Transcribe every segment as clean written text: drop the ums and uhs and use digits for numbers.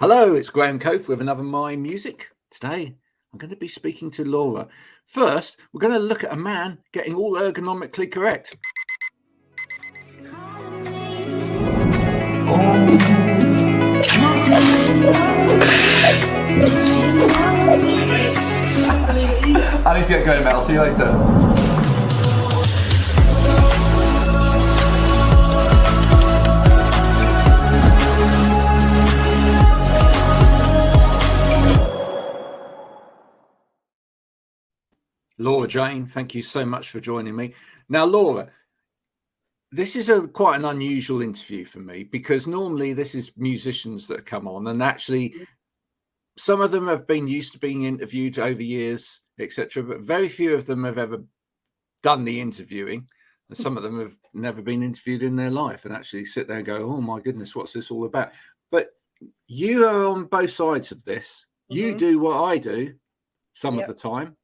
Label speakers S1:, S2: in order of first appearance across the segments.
S1: Hello, it's Graham Coath with another My Music. Today, I'm going to be speaking to Laura. First, we're going to look at a man getting all ergonomically correct.
S2: I need to get going, Mel. See you later.
S1: Laura Jane, thank you so much for joining me. Now, Laura, this is quite an unusual interview for me because normally this is musicians that come on, and actually some of them have been used to being interviewed over years, etc., but very few of them have ever done the interviewing, and some of them have never been interviewed in their life and actually sit there and go, oh my goodness, what's this all about? But you are on both sides of this. You do what I do some of the time.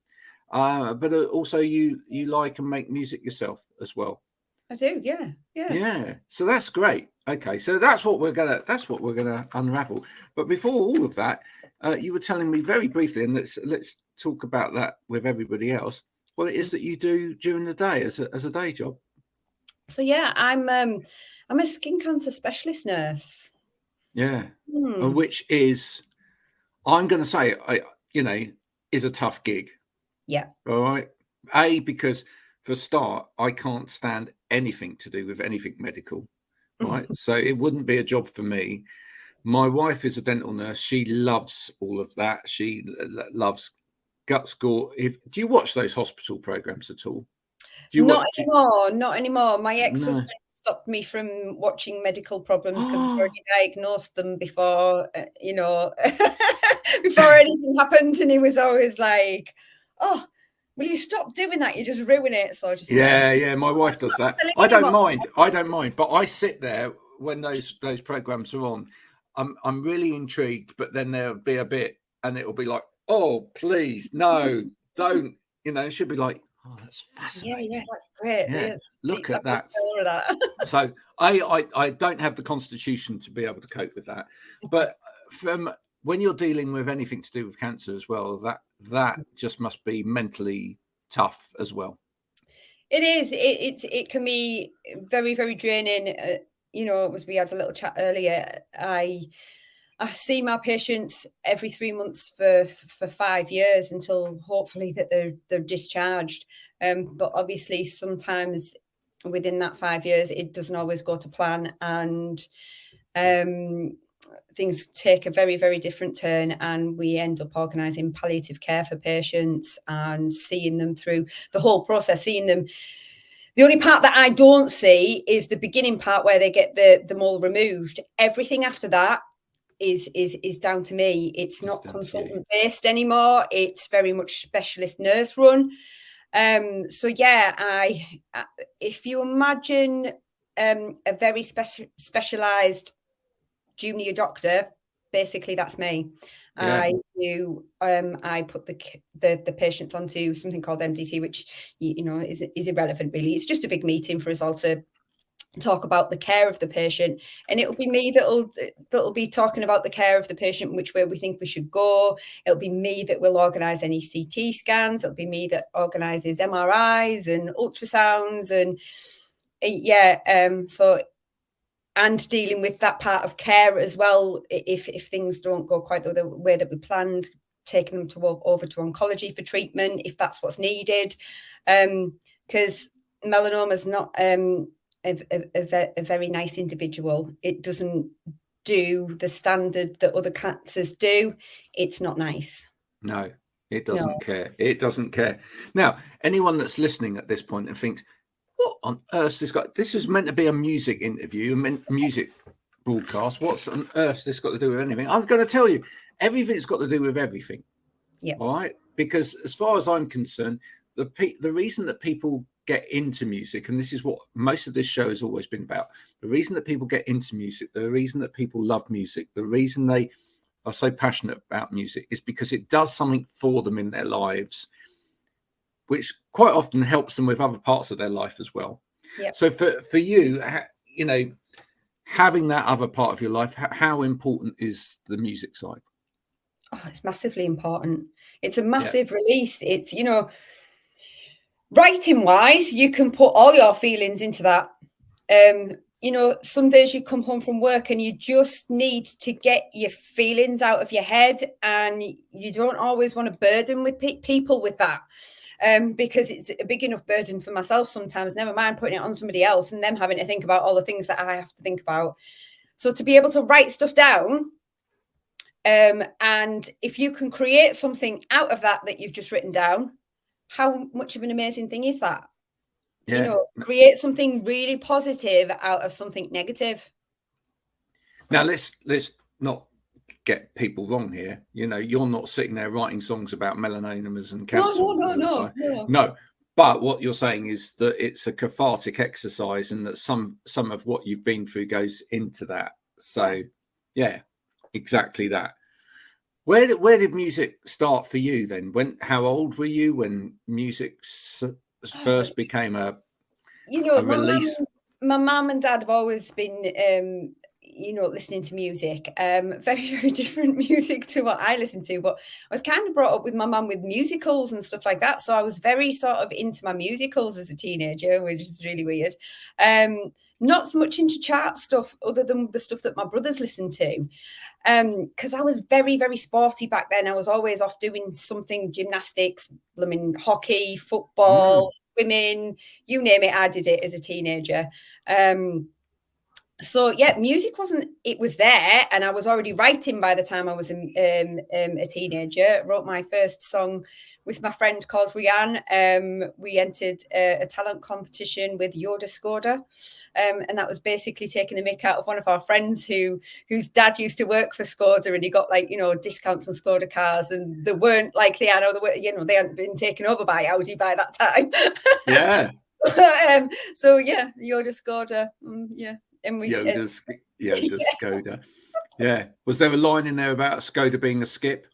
S1: But also you like and make music yourself as well.
S3: I do, yeah.
S1: So that's great. Okay, so that's what we're gonna unravel. But before all of that, you were telling me very briefly, and let's talk about that with everybody else, what it is that you do during the day as a day job.
S3: So yeah, I'm a skin cancer specialist nurse.
S1: Yeah, which is, I'm going to say, is a tough gig.
S3: Yeah.
S1: All right. Because for a start, I can't stand anything to do with anything medical. Right. So it wouldn't be a job for me. My wife is a dental nurse. She loves all of that. She loves guts, gore. Do you watch those hospital programs at all?
S3: Not anymore. My ex-husband stopped me from watching medical problems because he'd already diagnosed them before, before anything happened. And he was always like, oh, will you stop doing that? You just ruin it. So I just
S1: my wife does that. I don't mind, but I sit there when those programs are on. I'm really intrigued, but then there'll be a bit and it'll be like, oh please, no, don't, it should be like, oh, that's fascinating.
S3: Yeah, that's great.
S1: Yeah, look at that. So I don't have the constitution to be able to cope with that. But from when you're dealing with anything to do with cancer as well, that just must be mentally tough as well.
S3: It is. It can be very, very draining. As we had a little chat earlier, I see my patients every 3 months for 5 years until hopefully that they're discharged. But obviously sometimes within that 5 years, it doesn't always go to plan, and things take a very, very different turn, and we end up organising palliative care for patients and seeing them through the whole process, seeing them. The only part that I don't see is the beginning part where they get the mole removed. Everything after that is down to me. It's not consultant based anymore. It's very much specialist nurse run. So yeah, if you imagine a very specialized junior doctor, basically that's me. Yeah. I put the patients onto something called MDT, which is irrelevant really. It's just a big meeting for us all to talk about the care of the patient, and it'll be me that'll be talking about the care of the patient, which way we think we should go. It'll be me that will organise any CT scans. It'll be me that organises MRIs and ultrasounds, and and dealing with that part of care as well. If things don't go quite the way that we planned, taking them over to oncology for treatment if that's what's needed, because melanoma is not a very nice individual. It doesn't do the standard that other cancers do. It's not nice.
S1: No, it doesn't care. It doesn't care. Now, anyone that's listening at this point and thinks, what on earth this is meant to be a music interview, a music broadcast. What's on earth this got to do with anything? I'm going to tell you, everything's got to do with everything.
S3: Yeah.
S1: All right. Because as far as I'm concerned, the reason that people get into music, and this is what most of this show has always been about, the reason that people get into music, the reason that people love music, the reason they are so passionate about music is because it does something for them in their lives, which quite often helps them with other parts of their life as well.
S3: Yeah.
S1: So for you, having that other part of your life, how important is the music side?
S3: Oh, it's massively important. It's a massive release. It's, you know, writing wise, you can put all your feelings into that. You know, some days you come home from work and you just need to get your feelings out of your head, and you don't always want to burden with people with that. Because it's a big enough burden for myself sometimes, never mind putting it on somebody else and them having to think about all the things that I have to think about. So to be able to write stuff down, and if you can create something out of that you've just written down, how much of an amazing thing is that? Yeah. You know, create something really positive out of something negative.
S1: Now let's not get people wrong here. You know, you're not sitting there writing songs about melanomas and cancer. No. But what you're saying is that it's a cathartic exercise, and that some of what you've been through goes into that. So, yeah, exactly that. Where did music start for you then? How old were you when music first became a release?
S3: My mum and dad have always been you know, listening to music, very, very different music to what I listen to, but I was kind of brought up with my mum with musicals and stuff like that. So I was very sort of into my musicals as a teenager, which is really weird. Not so much into chart stuff other than the stuff that my brothers listened to. Because I was very, very sporty back then. I was always off doing something, gymnastics, hockey, football, swimming, you name it, I did it as a teenager. So yeah, music it was there, and I was already writing by the time I was a teenager. Wrote my first song with my friend called Rianne. We entered a talent competition with Yoda Skoda, and that was basically taking the mick out of one of our friends whose dad used to work for Skoda, and he got, like, you know, discounts on Skoda cars, and they weren't like they are now. They hadn't been taken over by Audi by that time.
S1: Yeah.
S3: So yeah, Yoda Skoda. Yeah. And we
S1: Yoda's Skoda. Yeah. Was there a line in there about Skoda being a skip?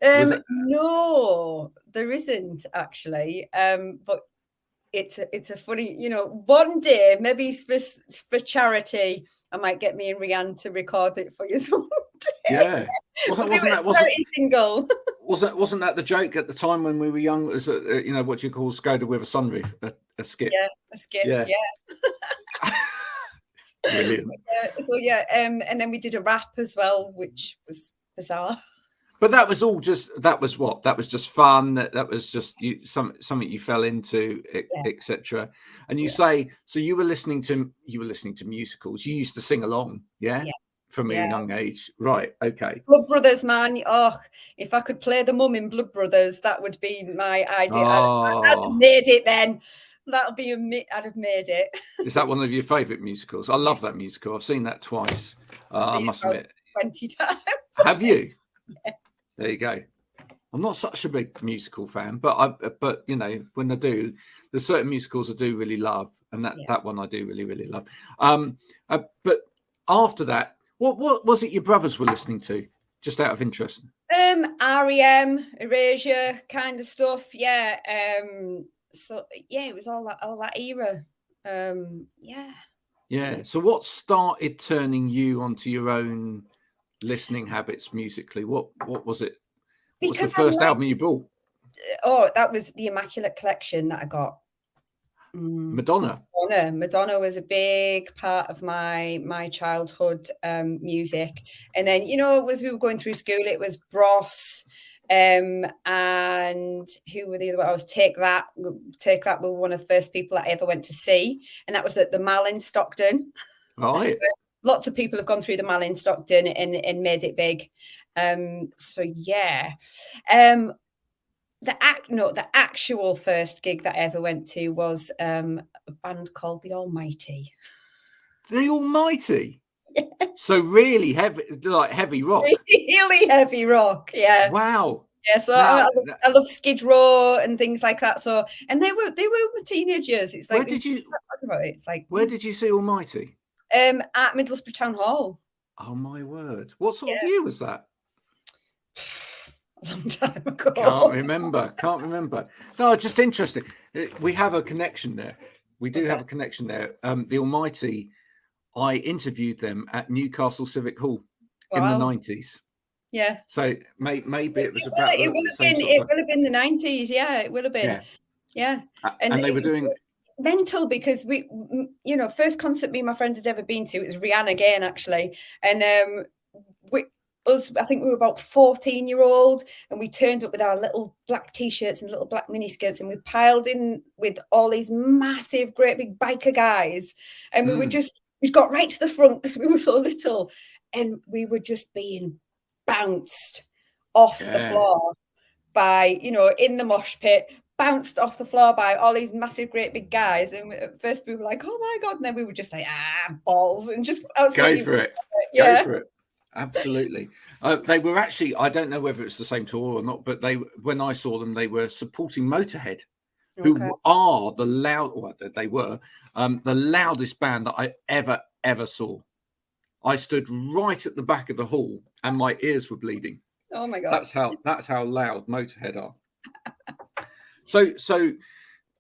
S3: No, there isn't actually. But it's a funny, you know, one day, maybe for charity, I might get me and Rianne to record it for you someday.
S1: Yeah. Wasn't that the joke at the time when we were young? Was it, you know, what you call Skoda with a sunroof, a skip?
S3: Yeah, a skip. Yeah.
S1: Brilliant.
S3: So yeah, and then we did a rap as well, which was bizarre.
S1: But that was just fun. That was just something you fell into, etc. And you say, so you were listening to musicals. You used to sing along, from a young age, right? Okay.
S3: Blood Brothers, man. Oh, if I could play the mum in Blood Brothers, that would be my idea.
S1: Oh.
S3: I'd have made it then. I'd have made it.
S1: Is that one of your favourite musicals? I love that musical. I've seen that twice. I must admit,
S3: 20 times.
S1: Have you? Yeah. There you go. I'm not such a big musical fan, but you know, when I do, there's certain musicals I do really love, and that one I do really, really love. But after that, what was it your brothers were listening to? Just out of interest.
S3: REM, Erasure kind of stuff. Yeah. So yeah, it was all that era. Yeah.
S1: So what started turning you onto your own listening habits musically? What was it? What was the first album you bought?
S3: Oh, that was the Immaculate Collection that I got.
S1: Madonna
S3: was a big part of my childhood music. And then, you know, as we were going through school, it was Bros. And who were the other? I was Take That were one of the first people that I ever went to see, and that was at the Mall in Stockton.
S1: Right.
S3: Lots of people have gone through the Mall in Stockton and made it big. So yeah. The actual first gig that I ever went to was a band called The Almighty.
S1: The Almighty? Yeah. So really heavy, like heavy rock.
S3: Really heavy rock, yeah.
S1: Wow.
S3: Yeah, so I love Skid Row and things like that. So, and they were teenagers. It's like,
S1: where did you see Almighty?
S3: At Middlesbrough Town Hall.
S1: Oh my word! What sort of year was that?
S3: A long time ago.
S1: Can't remember. No, just interesting. We have a connection there. We do have a connection there. The Almighty, I interviewed them at Newcastle Civic Hall in the 90s.
S3: Yeah.
S1: So maybe it was about
S3: it
S1: the same sort of
S3: it will have been the 90s. Yeah, it will have been. Yeah.
S1: And they were doing
S3: mental because we, you know, first concert me and my friend had ever been to, it was Rihanna again, actually. And I think we were about 14-year-old, and we turned up with our little black t-shirts and little black mini skirts, and we piled in with all these massive, great big biker guys. And we got right to the front because we were so little, and we were just being bounced off the floor by, you know, in the mosh pit, bounced off the floor by all these massive, great big guys. And at first we were like, oh my God. And then we were just like, balls, and just
S1: go for it.
S3: Yeah.
S1: Go for it. Absolutely. They were actually, I don't know whether it's the same tour or not, but when I saw them, they were supporting Motorhead, who are the loudest band that I ever saw. I stood right at the back of the hall and my ears were bleeding.
S3: Oh my God.
S1: That's how loud Motorhead are. So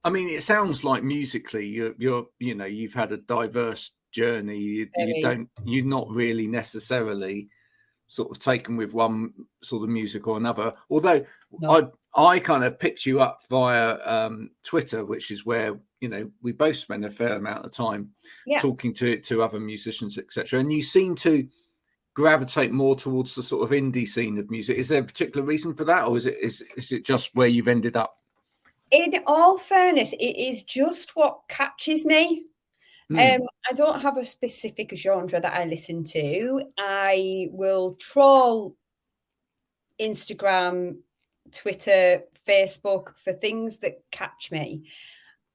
S1: I mean, it sounds like musically you've had a diverse journey. You're not really necessarily sort of taken with one sort of music or another. Although I kind of picked you up via Twitter, which is where, you know, we both spend a fair amount of time talking to other musicians, etc. And you seem to gravitate more towards the sort of indie scene of music. Is there a particular reason for that, or is it just where you've ended up?
S3: In all fairness, it is just what catches me. I don't have a specific genre that I listen to. I will troll Instagram, Twitter, Facebook for things that catch me.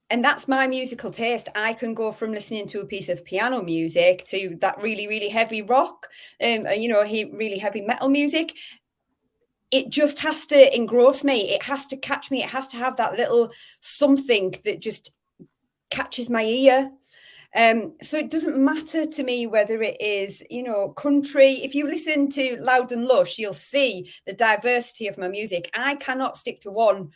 S3: And that's my musical taste. I can go from listening to a piece of piano music to that really, really heavy rock, really heavy metal music. It just has to engross me. It has to catch me. It has to have that little something that just catches my ear. So it doesn't matter to me whether it is, you know, country. If you listen to Loud and Lush, you'll see the diversity of my music. I cannot stick to one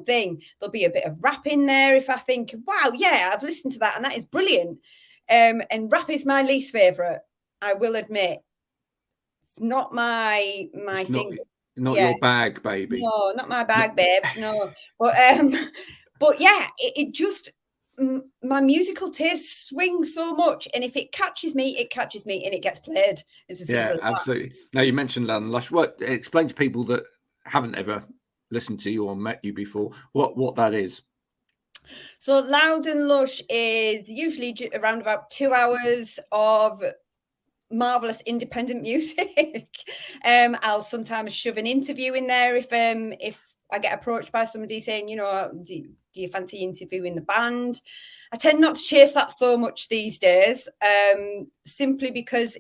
S3: thing. There'll be a bit of rap in there if I think, wow, yeah, I've listened to that and that is brilliant. And rap is my least favorite, I will admit. It's not my thing.
S1: Not your bag, baby.
S3: No, not my bag, babes. No, but yeah, it just, my musical taste swings so much, and if it catches me, and it gets played. It's as simple as that.
S1: Absolutely. Now, you mentioned Loud and Lush. Explain to people that haven't ever listened to you or met you before what that is.
S3: So Loud and Lush is usually around about 2 hours of marvelous independent music. I'll sometimes shove an interview in there if I get approached by somebody saying, you know, do you fancy interviewing the band? I tend not to chase that so much these days, simply because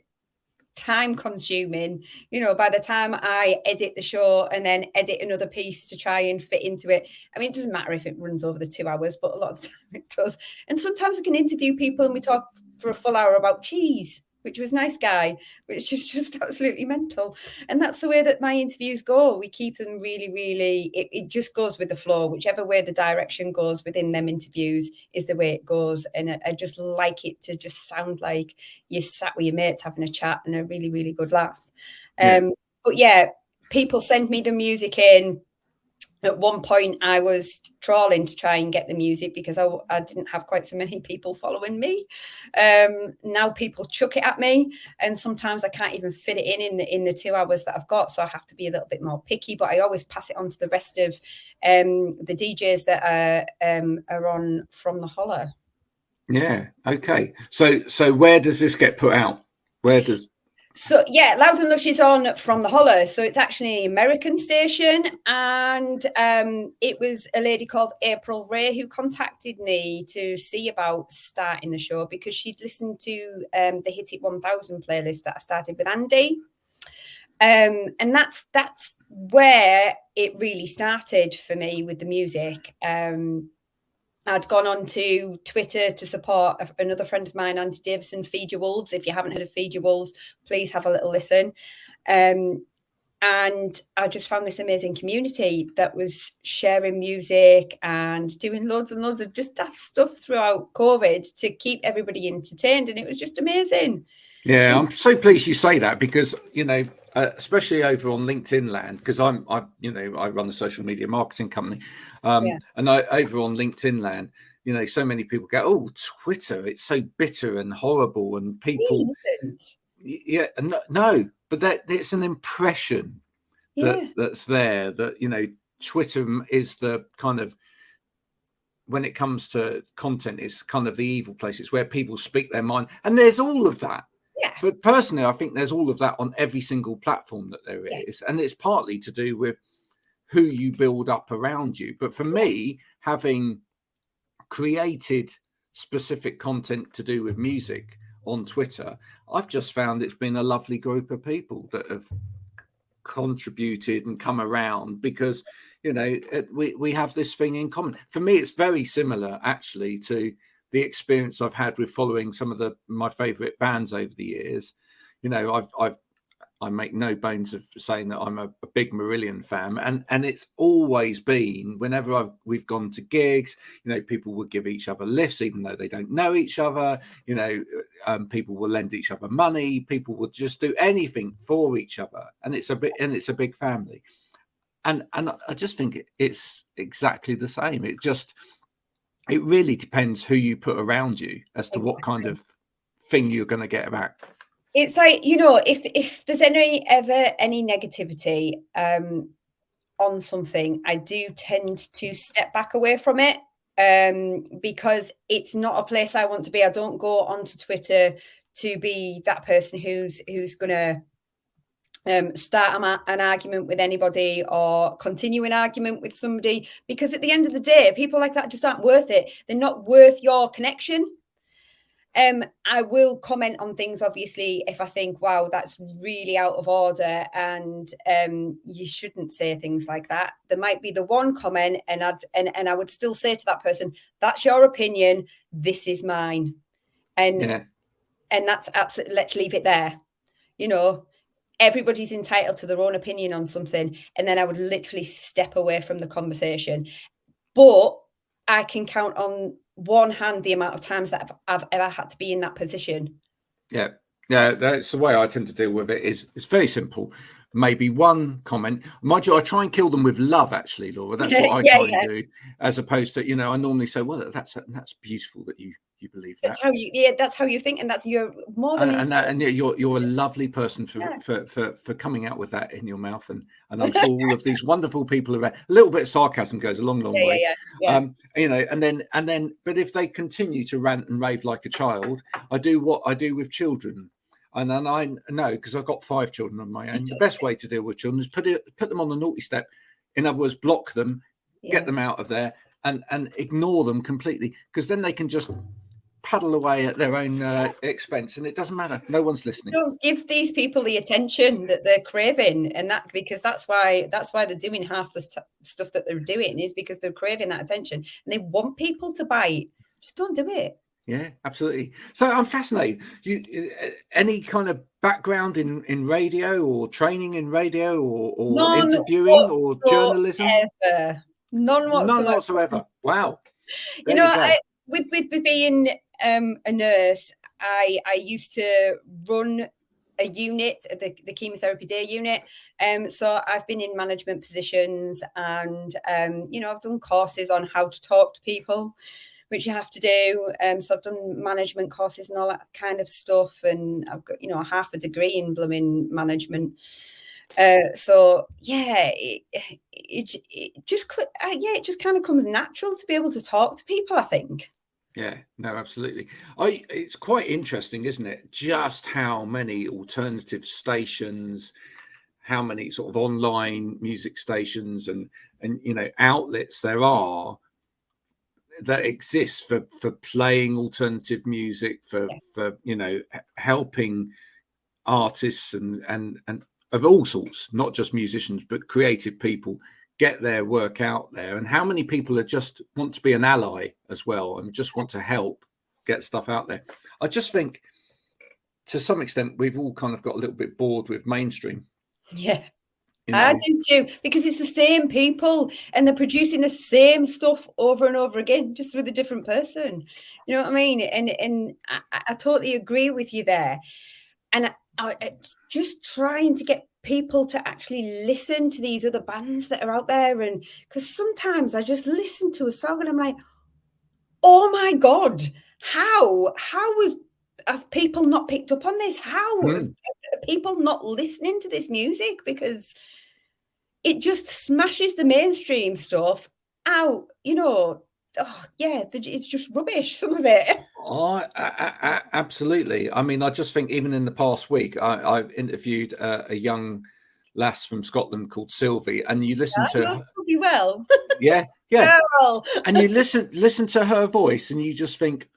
S3: time consuming. You know, by the time I edit the show and then edit another piece to try and fit into it, I mean, it doesn't matter if it runs over the 2 hours, but a lot of the time it does. And sometimes I can interview people and we talk for a full hour about cheese, which was Nice Guy, which is just absolutely mental. And that's the way that my interviews go. We keep them really, really, it just goes with the flow. Whichever way the direction goes within them interviews is the way it goes. And I just like it to just sound like you sat with your mates having a chat and a really, really good laugh. But yeah, people send me the music in. At one point, I was trawling to try and get the music because I didn't have quite so many people following me. Now people chuck it at me, and sometimes I can't even fit it in the 2 hours that I've got. So I have to be a little bit more picky. But I always pass it on to the rest of the DJs that are on From the Holler.
S1: Yeah. Okay. So where does this get put out?
S3: So yeah, Loud and Lush is on From the Holler. So it's actually an American station, and it was a lady called April Ray who contacted me to see about starting the show because she'd listened to the Hit It 1000 playlist that I started with Andy, and that's where it really started for me with the music. I'd gone on to Twitter to support another friend of mine, Andy Davison, Feed Your Wolves. If you haven't heard of Feed Your Wolves, please have a little listen. And And I just found this amazing community that was sharing music and doing loads and loads of just daft stuff throughout COVID to keep everybody entertained. And it was just amazing.
S1: Yeah, I'm so pleased you say that, because, especially over on LinkedIn land, because I run a social media marketing company, and over on LinkedIn land, so many people go, oh, Twitter, it's so bitter and horrible, and people, no, but that it's an impression that's there, that Twitter is the kind of, when it comes to content, it's kind of the evil place. It's where people speak their mind, and there's all of that.
S3: Yeah.
S1: But personally, I think there's all of that on every single platform that there is. And it's partly to do with who you build up around you. But for me, having created specific content to do with music on Twitter, I've just found it's been a lovely group of people that have contributed and come around, because, we have this thing in common. For me, it's very similar, actually, to the experience I've had with following some of my favorite bands over the years. I make no bones of saying that I'm a big Marillion fan, and it's always been, whenever we've gone to gigs, people will give each other lifts even though they don't know each other. People will lend each other money. People will just do anything for each other, and it's a big family. And I just think it's exactly the same. It really depends who you put around you as to what kind of thing you're going to get back.
S3: It's like, if there's ever any negativity on something, I do tend to step back away from it, because it's not a place I want to be. I don't go onto Twitter to be that person who's going to start an argument with anybody or continue an argument with somebody, because at the end of the day, people like that just aren't worth it. They're not worth your connection. I will comment on things, obviously, if I think, wow, that's really out of order, and you shouldn't say things like that. There might be the one comment, and I would still say to that person, that's your opinion, this is mine. And that's absolutely, let's leave it there. Everybody's entitled to their own opinion on something, and then I would literally step away from the conversation. But I can count on one hand the amount of times that I've ever had to be in that position.
S1: Yeah, that's the way I tend to deal with it. It's very simple. Maybe one comment. Mind you, I try and kill them with love, actually, Laura. That's what I try and do, as opposed to, I normally say, well, that's beautiful that you believe that.
S3: That's how you think, and that's you're more than
S1: you're a lovely person for coming out with that in your mouth, and I'm sure all of these wonderful people around. A little bit of sarcasm goes a long way. And then but if they continue to rant and rave like a child, I do what I do with children. And then I know, because I've got 5 children of my own, the best way to deal with children is put them on the naughty step. In other words, block them, get them out of there, and ignore them completely, because then they can just paddle away at their own expense, and it doesn't matter. No one's listening.
S3: Don't give these people the attention that they're craving, and because that's why they're doing half the stuff that they're doing, is because they're craving that attention and they want people to bite. Just don't do it.
S1: Yeah, absolutely. So I'm fascinated. You any kind of background in radio, or training in radio, or
S3: None
S1: interviewing or journalism?
S3: None whatsoever.
S1: Wow.
S3: With being a nurse, I used to run a unit, the chemotherapy day unit. So I've been in management positions, and I've done courses on how to talk to people, which you have to do. So I've done management courses and all that kind of stuff, and I've got half a degree in blooming management. So yeah, it just kind of comes natural to be able to talk to people, I think.
S1: Yeah, no, absolutely. It's quite interesting, isn't it? Just how many alternative stations, how many sort of online music stations and outlets there are that exist for playing alternative music, for helping artists and of all sorts, not just musicians, but creative people get their work out there, and how many people just want to be an ally as well and just want to help get stuff out there. I just think to some extent we've all kind of got a little bit bored with mainstream.
S3: Yeah. I do too, because it's the same people and they're producing the same stuff over and over again, just with a different person. You know what I mean? And I totally agree with you there. And it's just trying to get people to actually listen to these other bands that are out there. And because sometimes I just listen to a song and I'm like, oh my God, how have people not picked up on this? How are people not listening to this music? Because it just smashes the mainstream stuff out, Oh, yeah, it's just rubbish, some of it.
S1: Absolutely. I mean, I just think even in the past week, I interviewed a young lass from Scotland called Sylvie, and you listen to her.
S3: Sylvie well.
S1: Yeah.
S3: Girl.
S1: And you listen to her voice and you just think,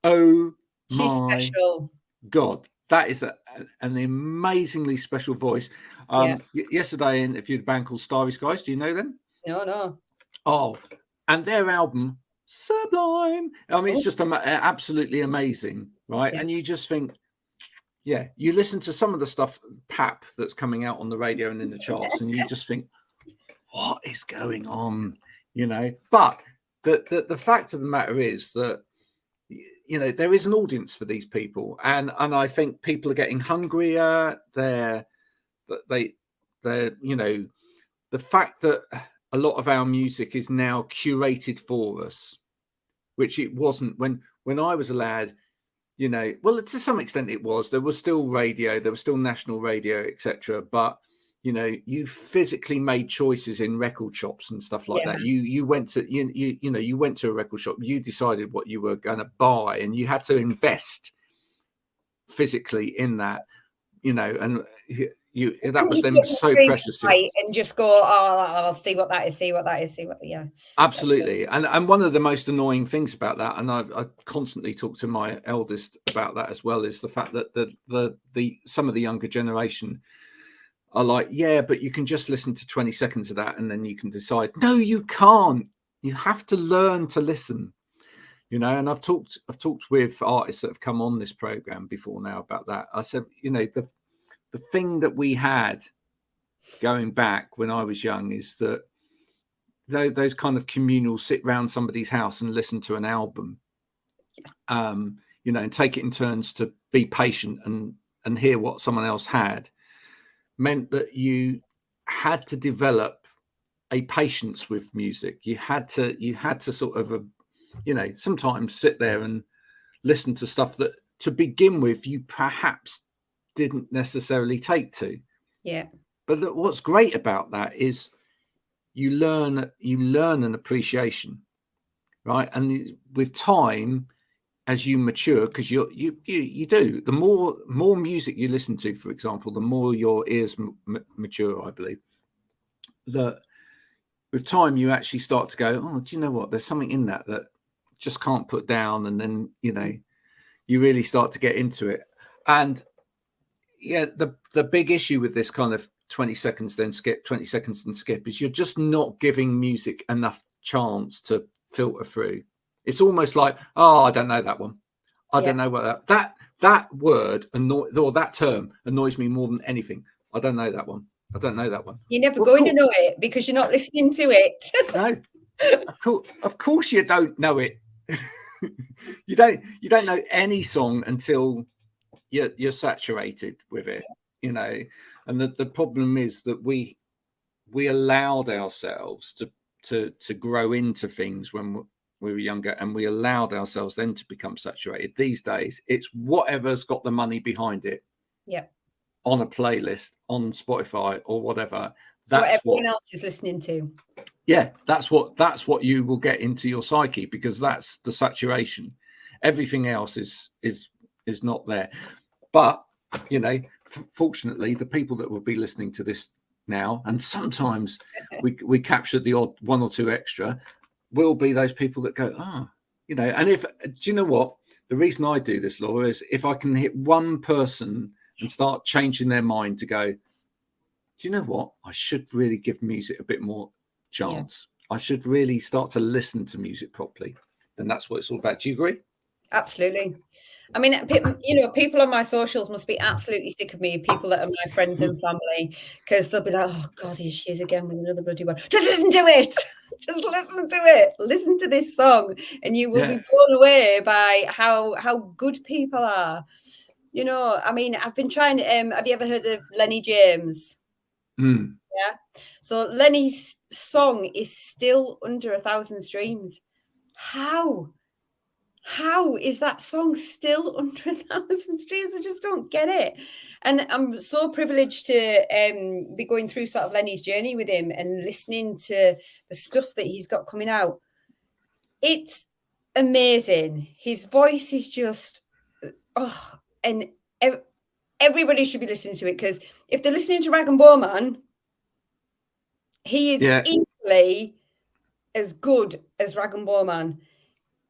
S1: oh,
S3: she's special.
S1: God, that is an amazingly special voice. Yesterday I interviewed a band called Starry Skies. Do you know them?
S3: No.
S1: Oh, and their album, Sublime. I mean, it's just absolutely amazing, right? Yeah. And you just think, yeah, you listen to some of the stuff, pap, that's coming out on the radio and in the charts, and you just think, what is going on? But the fact of the matter is that, there is an audience for these people, and I think people are getting hungrier. The fact that a lot of our music is now curated for us, which it wasn't when I was a lad. Well, to some extent it was. There was still radio, there was still national radio, etc. But you physically made choices in record shops and stuff like that. You went to you went to a record shop. You decided what you were going to buy, and you had to invest physically in that. And that was then so precious.
S3: Right, and just go, I'll see what that is. Yeah,
S1: absolutely. And one of the most annoying things about that, and I constantly talk to my eldest about that as well, is the fact that the some of the younger generation are like, yeah, but you can just listen to 20 seconds of that and then you can decide. No, you can't. You have to learn to listen. And I've talked with artists that have come on this program before now about that. I said, the thing that we had going back when I was young is that those kind of communal sit round somebody's house and listen to an album, and take it in turns to be patient and hear what someone else had, meant that you had to develop a patience with music. You had to sort of, sometimes sit there and listen to stuff that to begin with you perhaps didn't necessarily take to.
S3: Yeah.
S1: But what's great about that is you learn an appreciation, right? And with time, as you mature, because you do, the more music you listen to, for example, the more your ears mature, I believe. That with time you actually start to go, oh, do you know what? There's something in that just can't put down, and then you really start to get into it. And yeah, the big issue with this kind of 20 seconds then skip, 20 seconds and skip is you're just not giving music enough chance to filter through. It's almost like, oh, I don't know that one. I don't know what that word or that term annoys me more than anything. I don't know that one. I don't know that one.
S3: You're never going to know it because you're not listening to it.
S1: No, of course you don't know it. you don't know any song until you're saturated with it, And the problem is that we allowed ourselves to grow into things when we were younger, and we allowed ourselves then to become saturated. These days, it's whatever's got the money behind it.
S3: Yeah.
S1: On a playlist, on Spotify or whatever.
S3: That's what everyone else is listening to.
S1: Yeah, that's what you will get into your psyche, because that's the saturation. Everything else is not there. But fortunately, the people that will be listening to this now, and sometimes we capture the odd one or two extra, will be those people that go, and if, do you know what? The reason I do this, Laura, is if I can hit one person and start changing their mind to go, do you know what? I should really give music a bit more chance. Yeah. I should really start to listen to music properly. And that's what it's all about. Do you agree?
S3: Absolutely. I mean, people on my socials must be absolutely sick of me, people that are my friends and family, because they'll be like, oh, God, here she is again with another bloody one. Just listen to it. Just listen to it. Listen to this song, and you will be blown away by how good people are. I mean, I've been trying. Have you ever heard of Lenny James? Yeah. So Lenny's song is still under 1,000 streams. How is that song still under 1,000 streams? I just don't get it. And I'm so privileged to be going through sort of Lenny's journey with him and listening to the stuff that he's got coming out. It's amazing. His voice is just, and everybody should be listening to it, because if they're listening to Rag and Bowman, he is equally as good as Rag and Bowman.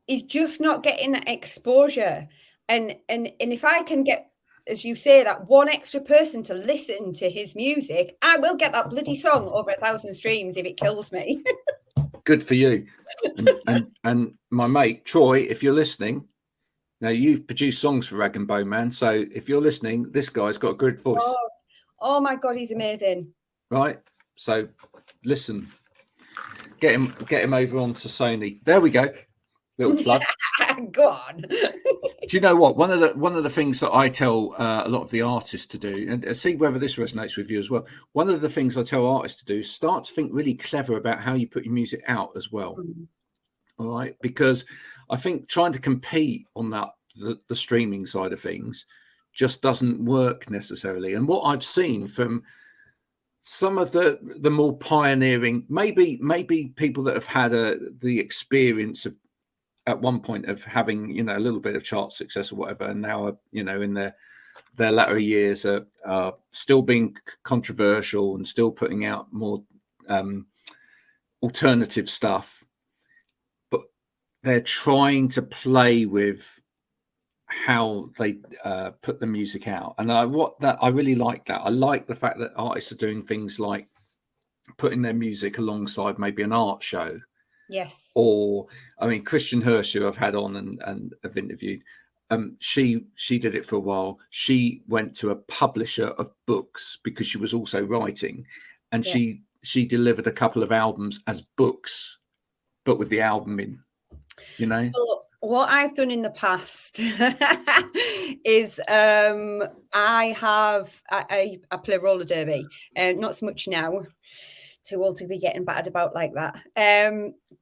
S3: He's just not getting that exposure. And if I can get, as you say, that one extra person to listen to his music, I will get that bloody song over 1,000 streams if it kills me.
S1: Good for you. And my mate Troy, if you're listening, now you've produced songs for Rag and Bowman, so if you're listening, this guy's got a good voice.
S3: Oh my God, he's amazing.
S1: Right. So listen, get him over onto Sony. There we go. Little plug.
S3: Go on.
S1: Do you know what? One of the things that I tell a lot of the artists to do, and see whether this resonates with you as well. One of the things I tell artists to do is start to think really clever about how you put your music out as well. All right, because I think trying to compete on the streaming side of things just doesn't work necessarily. And what I've seen from some of the more pioneering, maybe people that have had the experience of at one point of having, a little bit of chart success or whatever, and now, in their latter years are still being controversial and still putting out more alternative stuff, but they're trying to play with how they put the music out. And I really like that. I like the fact that artists are doing things like putting their music alongside maybe an art show.
S3: Yes.
S1: Or, I mean, Christian Hirsch, who I've had on and have interviewed, she did it for a while. She went to a publisher of books because she was also writing, and she delivered a couple of albums as books, but with the album in,
S3: So what I've done in the past is I play roller derby, not so much now. Too old to be getting battered about like that.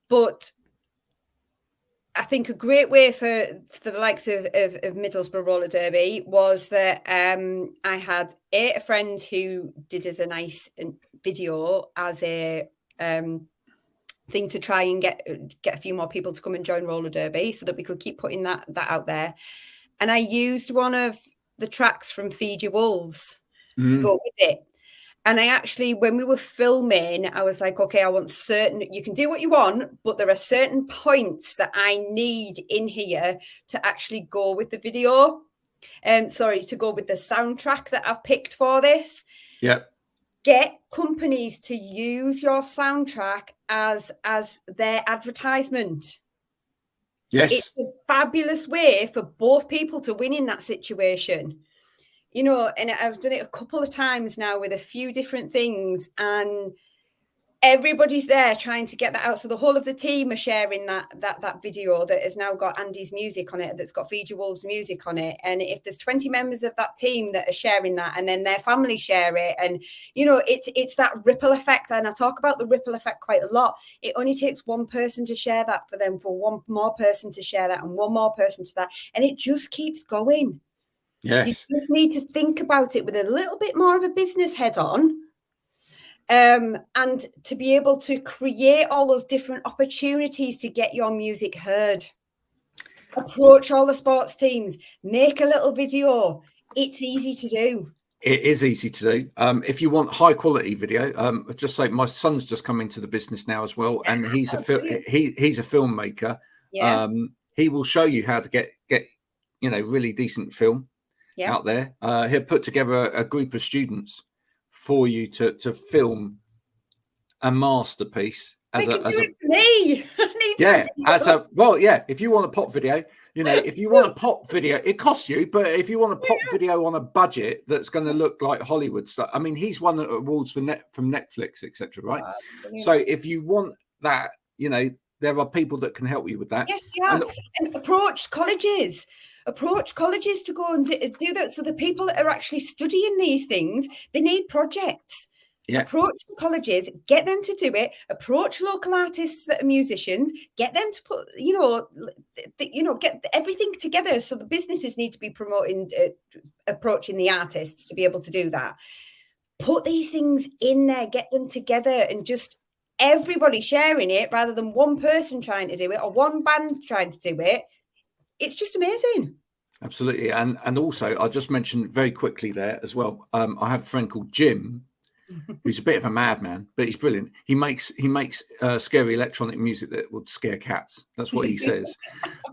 S3: But I think a great way for the likes of Middlesbrough roller derby was that I had a friend who did us a nice video as a thing to try and get a few more people to come and join roller derby, so that we could keep putting that out there. And I used one of the tracks from Feed Your Wolves to go with it. And I actually, when we were filming, I was like, okay, I want you can do what you want, but there are certain points that I need in here to actually go with the video. To go with the soundtrack that I've picked for this.
S1: Yep.
S3: Get companies to use your soundtrack as their advertisement.
S1: Yes.
S3: It's a fabulous way for both people to win in that situation. And I've done it a couple of times now with a few different things, and everybody's there trying to get that out. So the whole of the team are sharing that video that has now got Andy's music on it, that's got Feed Your Wolves music on it. And if there's 20 members of that team that are sharing that, and then their family share it, and it's that ripple effect. And I talk about the ripple effect quite a lot. It only takes one person to share that for them, for one more person to share that, and one more person to that, and it just keeps going.
S1: Yes.
S3: You just need to think about it with a little bit more of a business head on, and to be able to create all those different opportunities to get your music heard. Approach all the sports teams, make a little video. It's easy to do.
S1: It is easy to do. If you want high quality video, just say my son's just come into the business now as well, and he's a filmmaker.
S3: Yeah.
S1: He will show you how to get really decent film out there. He'll put together a group of students for you to film a masterpiece.
S3: They can do it for me. I
S1: Yeah, if you want a pop video, if you want a pop video, it costs you, but if you want a pop video on a budget that's going to look like Hollywood stuff, I mean, he's won awards from Netflix, etc. Right? So if you want that, there are people that can help you with that.
S3: Yes, yeah, and approach colleges to go and do that. So the people that are actually studying these things, they need projects. Yeah. Approach colleges, get them to do it. Approach local artists that are musicians, get them to put, get everything together. So the businesses need to be promoting, approaching the artists to be able to do that. Put these things in there, get them together, and just everybody sharing it rather than one person trying to do it or one band trying to do it. It's just amazing.
S1: Absolutely. And also, I'll just mention very quickly there as well. I have a friend called Jim, who's a bit of a madman, but he's brilliant. He makes scary electronic music that would scare cats. That's what he says,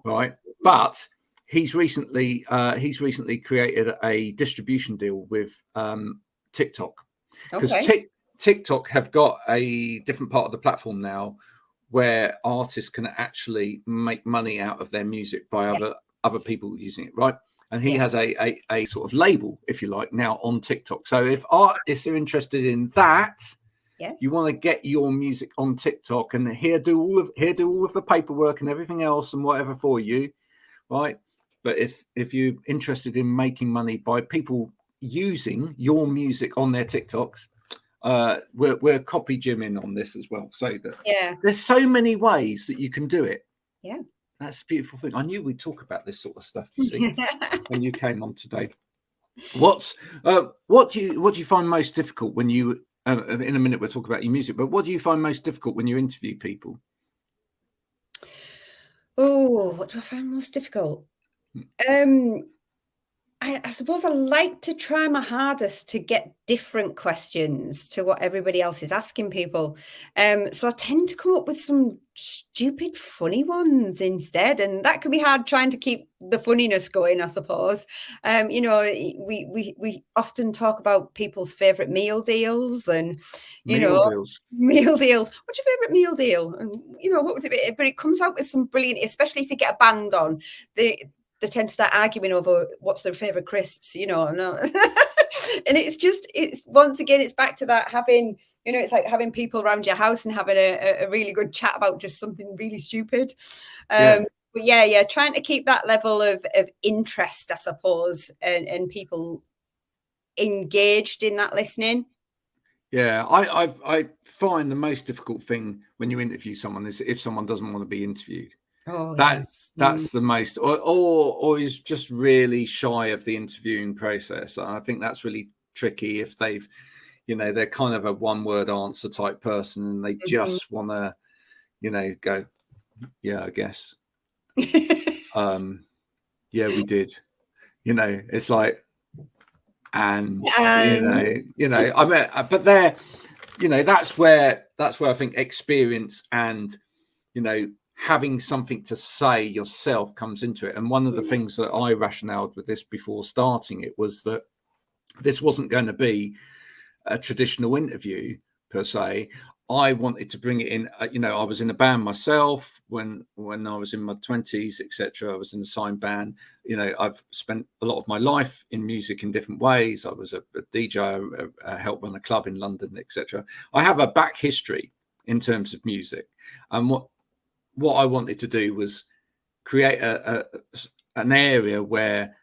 S1: right? But he's recently created a distribution deal with TikTok, because TikTok have got a different part of the platform now where artists can actually make money out of their music by other people using it, right? And he has a sort of label, if you like, now on TikTok. So if artists are interested in that, you want to get your music on TikTok, and here do all of the paperwork and everything else and whatever for you, right? But if you're interested in making money by people using your music on their TikToks, we're copy Jim in on this as well. So there's so many ways that you can do it.
S3: Yeah.
S1: That's a beautiful thing. I knew we'd talk about this sort of stuff, you see, when you came on today. What do you find most difficult when you in a minute we'll talk about your music, but what do you find most difficult when you interview people?
S3: Oh, what do I find most difficult? I suppose I like to try my hardest to get different questions to what everybody else is asking people. So I tend to come up with some stupid, funny ones instead. And that can be hard trying to keep the funniness going, I suppose. We often talk about people's favourite meal deals and, meal deals. What's your favourite meal deal? And, what would it be? But it comes out with some brilliant, especially if you get a band on, they tend to start arguing over what's their favorite crisps, no. And it's once again, it's back to that having, it's like having people around your house and having a really good chat about just something really stupid. But trying to keep that level of interest, I suppose, and people engaged in that listening.
S1: Yeah, I find the most difficult thing when you interview someone is if someone doesn't want to be interviewed.
S3: Oh,
S1: that's the most, or is just really shy of the interviewing process. I think that's really tricky if they've, they're kind of a one-word answer type person and they just want to, go, yeah, I guess, yeah, we did. It's like, and I mean, but they're, that's where I think experience and having something to say yourself comes into it. And one of the things that I rationaled with this before starting it was that this wasn't going to be a traditional interview per se. I wanted to bring it in. I was in a band myself when I was in my 20s, etc. I was in a signed band. I've spent a lot of my life in music in different ways. I was a DJ, I helped run a club in London, etc. I have a back history in terms of music, and what I wanted to do was create an area where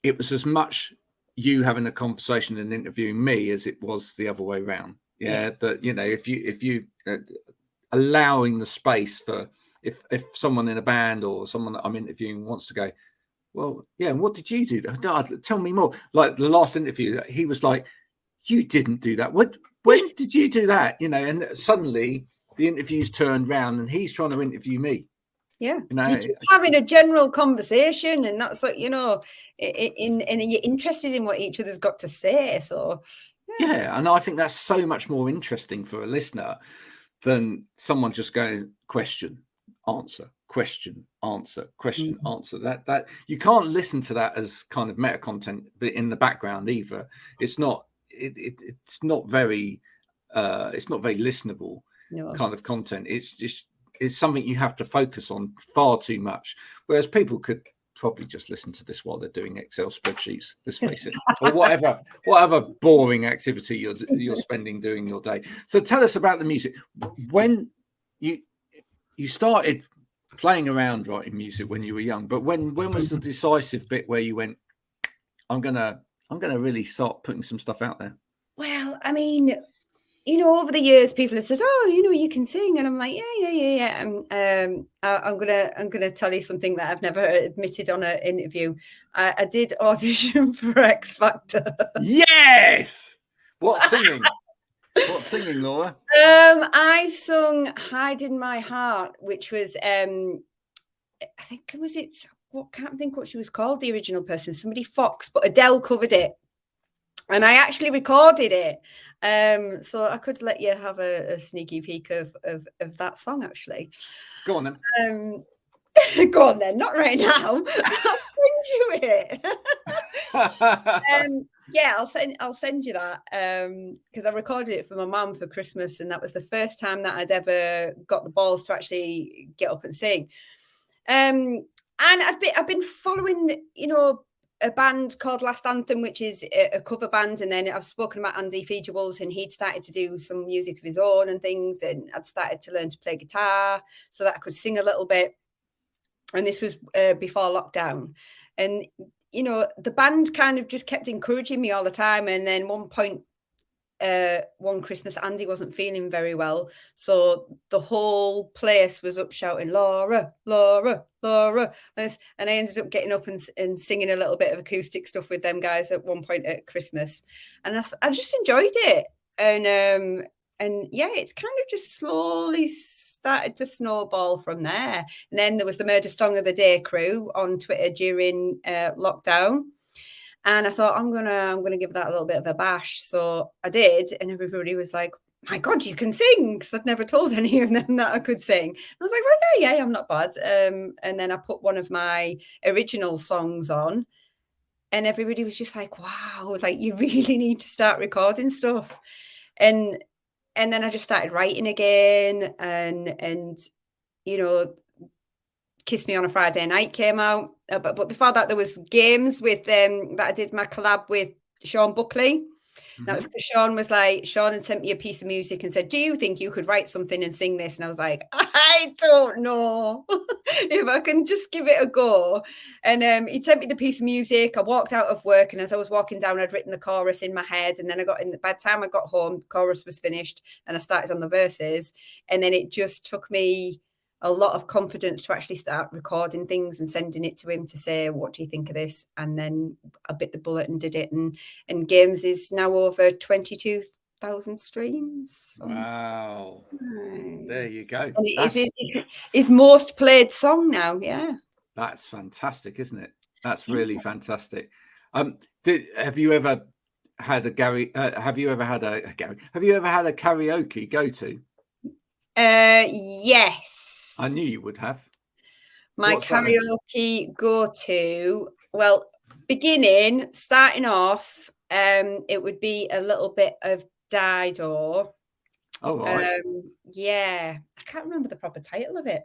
S1: it was as much you having a conversation and interviewing me as it was the other way around. Yeah. But if you allowing the space for if someone in a band or someone that I'm interviewing wants to go, well, yeah, and what did you do? Tell me more. Like the last interview, he was like, you didn't do that. When did you do that? And suddenly the interview's turned round and he's trying to interview me.
S3: Yeah, you're just having a general conversation, and that's what and you're interested in what each other's got to say. So
S1: yeah, and I think that's so much more interesting for a listener than someone just going question, answer, question, answer, question, answer. That you can't listen to that as kind of meta content, but in the background either. It's not very listenable kind of content. It's just is something you have to focus on far too much, whereas people could probably just listen to this while they're doing Excel spreadsheets, let's face it, or whatever boring activity you're spending doing your day. So tell us about the music. When you started playing around writing music when you were young, but when was the decisive bit where you went, I'm gonna really start putting some stuff out there?
S3: Well, I mean, over the years, people have said, "Oh, you can sing," and I'm like, "Yeah." I'm gonna tell you something that I've never admitted on an interview. I did audition for X Factor.
S1: Yes. What singing? What singing, Laura?
S3: I sung "Hide in My Heart," which was, I think, was it? Can't think what she was called. The original person, somebody Fox, but Adele covered it, and I actually recorded it. So I could let you have a sneaky peek of that song, actually.
S1: Go on then.
S3: Go on then, not right now. I'll send you it. Yeah, I'll send you that because I recorded it for my mum for Christmas, and that was the first time that I'd ever got the balls to actually get up and sing. And I've been following, a band called Last Anthem, which is a cover band, and then I've spoken about Andy Feejables, and he'd started to do some music of his own and things, and I'd started to learn to play guitar so that I could sing a little bit. And this was before lockdown, and the band kind of just kept encouraging me all the time. And then one point, one Christmas, Andy wasn't feeling very well, so the whole place was up shouting "Laura, Laura, Laura," and I ended up getting up and singing a little bit of acoustic stuff with them guys at one point at Christmas, and I just enjoyed it. And yeah, it's kind of just slowly started to snowball from there. And then there was the Murder Song of the Day crew on Twitter during lockdown. And I thought, I'm gonna give that a little bit of a bash. So I did, and everybody was like, "My God, you can sing!" Because I'd never told any of them that I could sing. I was like, "Well, yeah, I'm not bad." And then I put one of my original songs on, and everybody was just like, "Wow, like you really need to start recording stuff." And then I just started writing again, and Kiss Me on a Friday Night came out. But before that, there was Games with that I did my collab with Sean Buckley. Mm-hmm. That was because Sean had sent me a piece of music and said, "Do you think you could write something and sing this?" And I was like, "I don't know if I can just give it a go." And he'd sent me the piece of music. I walked out of work, and as I was walking down, I'd written the chorus in my head. And then by the time I got home, the chorus was finished, and I started on the verses. And then it just took me a lot of confidence to actually start recording things and sending it to him to say, "What do you think of this?" And then I bit the bullet and did it. And Games is now over 22,000 streams.
S1: Wow. There you go.
S3: And it's his most played song now. Yeah.
S1: That's fantastic, isn't it? That's really fantastic. Have you ever had a karaoke go to?
S3: Yes.
S1: I knew you would have.
S3: My karaoke go-to, well, starting off, it would be a little bit of Dido.
S1: Oh, right.
S3: Yeah. I can't remember the proper title of it.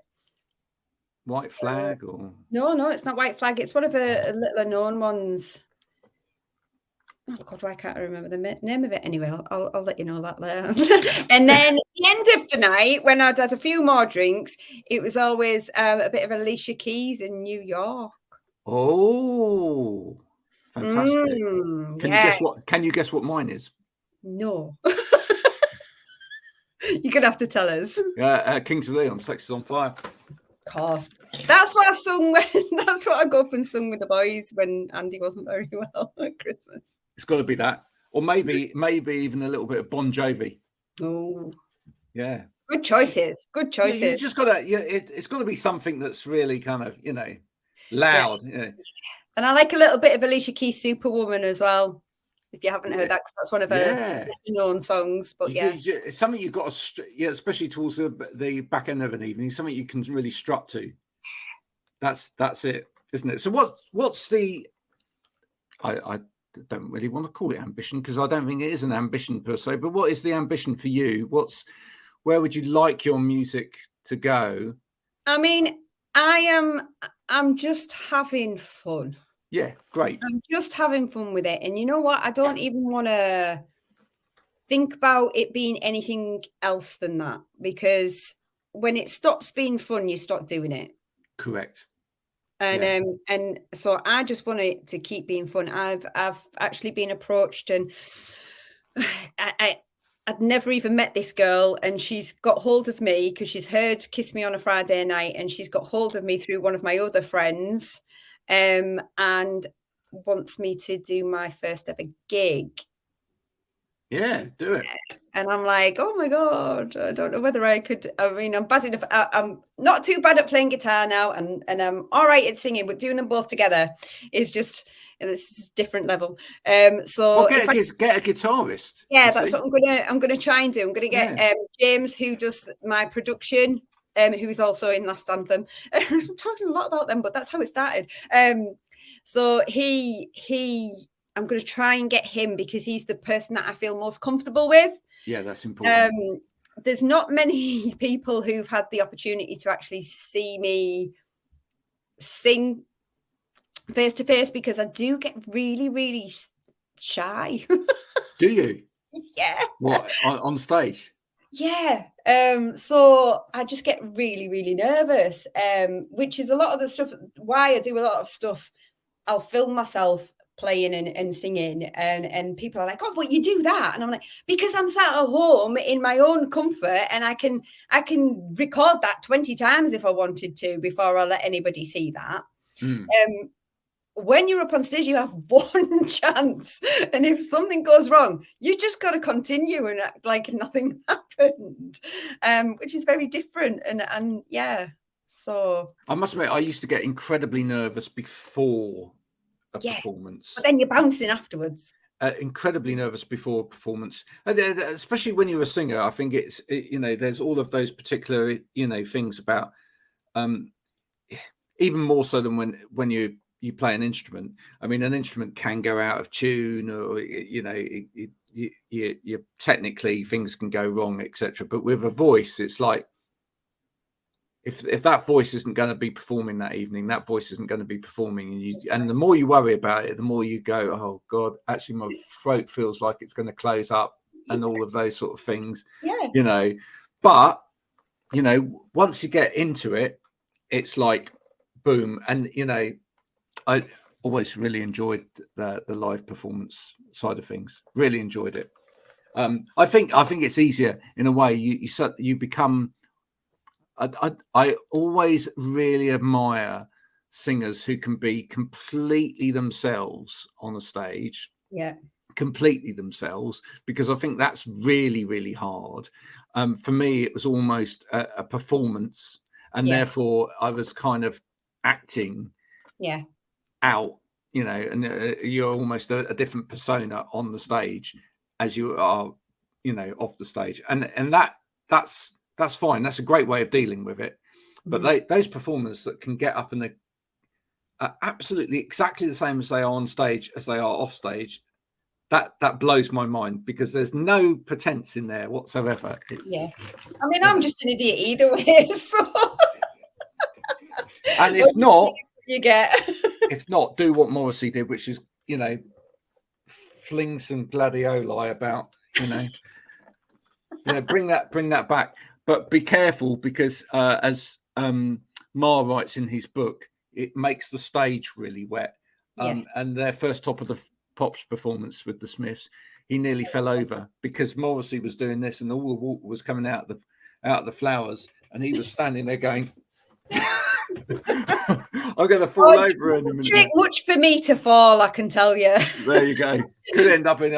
S1: White Flag or?
S3: No, it's not White Flag. It's one of the littler known ones. Oh God, why can't I remember the name of it? Anyway, I'll let you know that later. And then at the end of the night, when I'd had a few more drinks, it was always a bit of Alicia Keys in New York.
S1: Oh, fantastic! Can you guess what mine is?
S3: No. You're gonna have to tell us.
S1: Kings of Leon, Sex is on Fire.
S3: Of course. That's what I sung that's what I go up and sung with the boys when Andy wasn't very well at Christmas.
S1: It's got to be that. Or maybe even a little bit of Bon Jovi.
S3: Oh.
S1: Yeah.
S3: Good choices. Good choices.
S1: You just got to, it's got to be something that's really kind of, loud. Yeah.
S3: And I like a little bit of Alicia Keys' Superwoman as well. If you haven't heard that, because that's one of her known songs. But
S1: it's something you've got to, especially towards the back end of an evening, something you can really strut to. That's it, isn't it? So what's the? I don't really want to call it ambition because I don't think it is an ambition per se. But what is the ambition for you? Where would you like your music to go?
S3: I mean, I'm just having fun.
S1: Yeah, great.
S3: I'm just having fun with it. And you know what? I don't even want to think about it being anything else than that, because when it stops being fun, you stop doing it.
S1: Correct.
S3: And so I just want it to keep being fun. I've actually been approached, and I'd never even met this girl, and she's got hold of me because she's heard Kiss Me on a Friday Night, and she's got hold of me through one of my other friends, and wants me to do my first ever gig.
S1: Yeah, do it.
S3: And I'm like, oh my God, I don't know whether I could. I mean, I'm bad enough. I'm not too bad at playing guitar now, and I'm all right at singing, but doing them both together is just, it's a different level. So
S1: Well, get a guitarist.
S3: Yeah, that's what I'm gonna try and do. I'm gonna get James, who does my production, who is also in Last Anthem. I'm talking a lot about them, but that's how it started. So I'm gonna try and get him because he's the person that I feel most comfortable with.
S1: Yeah, that's important.
S3: There's not many people who've had the opportunity to actually see me sing face to face, because I do get really, really shy.
S1: Do you?
S3: Yeah.
S1: What, on stage?
S3: Yeah. So I just get really, really nervous, which is a lot of the stuff why I do a lot of stuff. I'll film myself playing and singing, and people are like, oh, but you do that, and I'm like, because I'm sat at home in my own comfort, and I can record that 20 times if I wanted to before I let anybody see that. When you're up on stage, you have one chance, and if something goes wrong, you just got to continue and act like nothing happened, which is very different. And yeah, so
S1: I must admit, I used to get incredibly nervous before a performance,
S3: but then you're bouncing afterwards.
S1: Incredibly nervous before a performance, and especially when you're a singer. I think there's all of those particular things about, even more so than when you play an instrument. I mean, an instrument can go out of tune, or you technically things can go wrong, etc. But with a voice, it's like, if that voice isn't going to be performing that evening, that voice isn't going to be performing, and the more you worry about it, the more you go, oh God, actually my throat feels like it's going to close up, and all of those sort of things. But once you get into it, it's like boom. And I always really enjoyed the live performance side of things. Really enjoyed it. I think it's easier in a way. You become. I always really admire singers who can be completely themselves on a stage.
S3: Yeah.
S1: Completely themselves, because I think that's really, really hard. For me, it was almost a performance, and therefore I was kind of acting out, and you're almost a different persona on the stage as you are, off the stage, and that's fine. That's a great way of dealing with it. But those performers that can get up and they are absolutely exactly the same as they are on stage as they are off stage, that blows my mind, because there's no pretense in there whatsoever.
S3: I mean, I'm just an idiot either way. So.
S1: And if not,
S3: you get.
S1: If not, do what Morrissey did, which is fling some gladioli about, bring that back. But be careful, because as Marr writes in his book, it makes the stage really wet. And their first Top of the Pops performance with the Smiths, he nearly fell over because Morrissey was doing this, and all the water was coming out of the flowers, and he was standing there going, I'm going to fall over in a minute.
S3: Take much for me to fall, I can tell you.
S1: There you go. Could end up in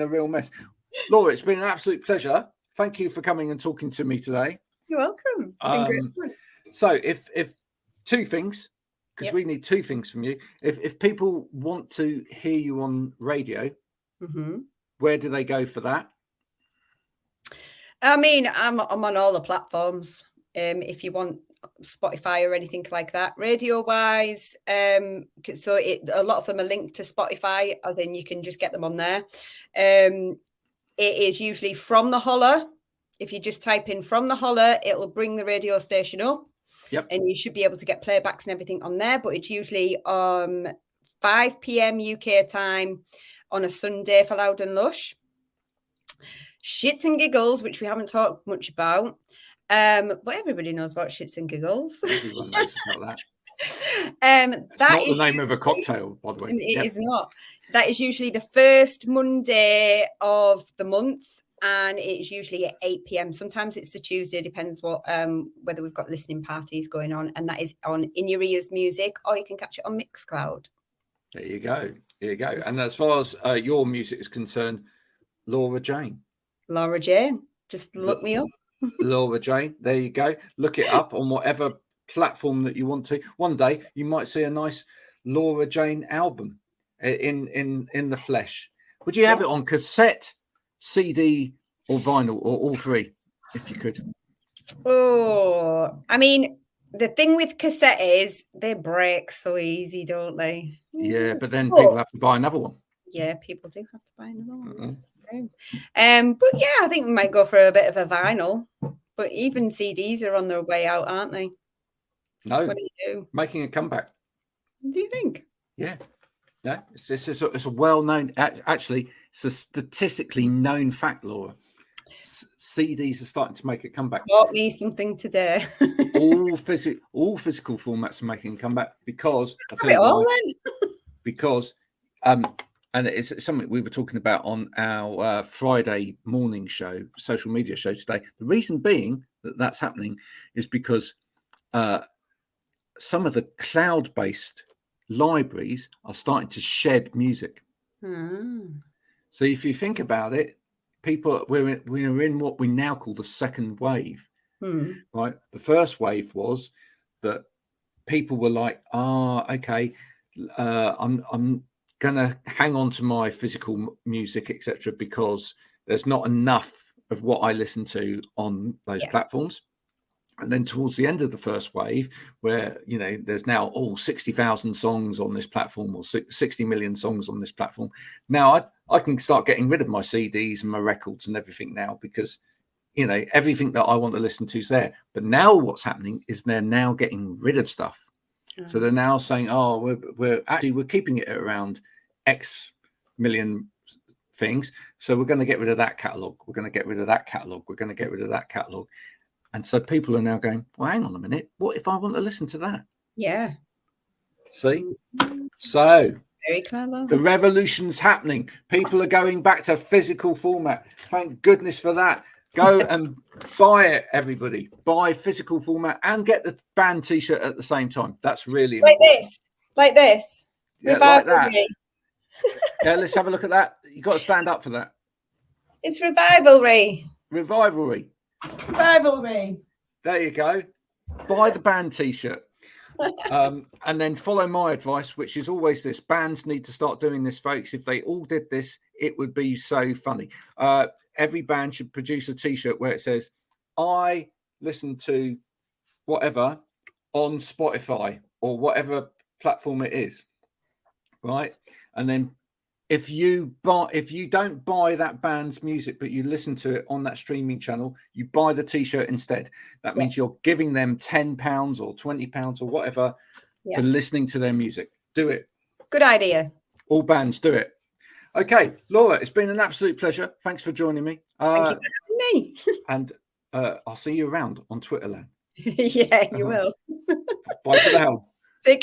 S1: a real mess. Laura, it's been an absolute pleasure. Thank you for coming and talking to me today.
S3: You're welcome.
S1: So if two things, because we need two things from you. If people want to hear you on radio, where do they go for that?
S3: I mean, I'm on all the platforms. If you want Spotify or anything like that, radio wise, so a lot of them are linked to Spotify, as in you can just get them on there. It is usually From the Holler If you just type in From the Holler, it'll bring the radio station up.
S1: Yep.
S3: And you should be able to get playbacks and everything on there. But it's usually 5 p.m. UK time on a Sunday for Loud and Lush. Shits and Giggles, which we haven't talked much about. But everybody knows about Shits and Giggles.
S1: Everyone knows about that.
S3: That
S1: not
S3: is
S1: the name of a cocktail, by the way.
S3: It is not. That is usually the first Monday of the month, and it's usually at 8 p.m. Sometimes it's the Tuesday, depends what whether we've got listening parties going on, and that is on In Your Ears Music, or you can catch it on Mixcloud.
S1: There you go. There you go. And as far as your music is concerned, Laura Jane.
S3: Laura Jane. Just look me up.
S1: Laura Jane. There you go. Look it up on whatever platform that you want to. One day you might see a nice Laura Jane album in the flesh. Would you have it on cassette, CD, or vinyl, or all three, if you could?
S3: Oh, I mean, the thing with cassette is they break so easy, don't they?
S1: Yeah, but then people have to buy another one.
S3: Yeah, people do have to buy another one. That's true. But yeah, I think we might go for a bit of a vinyl. But even CDs are on their way out, aren't they?
S1: No,
S3: what do you do?
S1: Making a comeback.
S3: Do you think?
S1: Yeah, no, it's a well-known. Actually, it's a statistically known fact, Laura. CDs are starting to make a comeback.
S3: Bought me something today.
S1: all physical formats are making a comeback because I'll tell
S3: it
S1: you
S3: all
S1: why.
S3: then.
S1: Because and it's something we were talking about on our Friday morning show, social media show today. The reason being that that's happening is because some of the cloud-based libraries are starting to shed music. So if you think about it, we're in what we now call the second wave. Right? The first wave was that people were like, okay, I'm gonna hang on to my physical music, etc., because there's not enough of what I listen to on those platforms. And then towards the end of the first wave, where there's now 60,000 songs on this platform, or 60 million songs on this platform, now I can start getting rid of my CDs and my records and everything now, because everything that I want to listen to is there. But now what's happening is they're now getting rid of stuff. So they're now saying, we're keeping it at around X million things. So we're going to get rid of that catalog. We're going to get rid of that catalog. We're going to get rid of that catalog. And so people are now going, well, hang on a minute. What if I want to listen to that?
S3: Yeah.
S1: See? So
S3: very clever.
S1: The revolution's happening. People are going back to physical format. Thank goodness for that. Go and buy it, everybody. Buy physical format and get the band t-shirt at the same time. That's really important.
S3: Like this.
S1: Yeah, like that. Yeah, let's have a look at that. You've got to stand up for that.
S3: It's revivalry.
S1: Revivalry. There you go. Buy the band t-shirt. And then follow my advice, which is always this: bands need to start doing this, folks. If they all did this, it would be so funny. Every band should produce a t-shirt where it says, I listen to whatever on Spotify or whatever platform it is, right? And then if you don't buy that band's music, but you listen to it on that streaming channel, you buy the t-shirt instead. That means you're giving them £10 or £20 or whatever for listening to their music. Do it.
S3: Good idea.
S1: All bands do it. Okay, Laura, it's been an absolute pleasure. Thanks for joining me.
S3: Thank you for having me.
S1: And I'll see you around on Twitter land.
S3: Yeah, you will.
S1: Bye for now.
S3: Take care.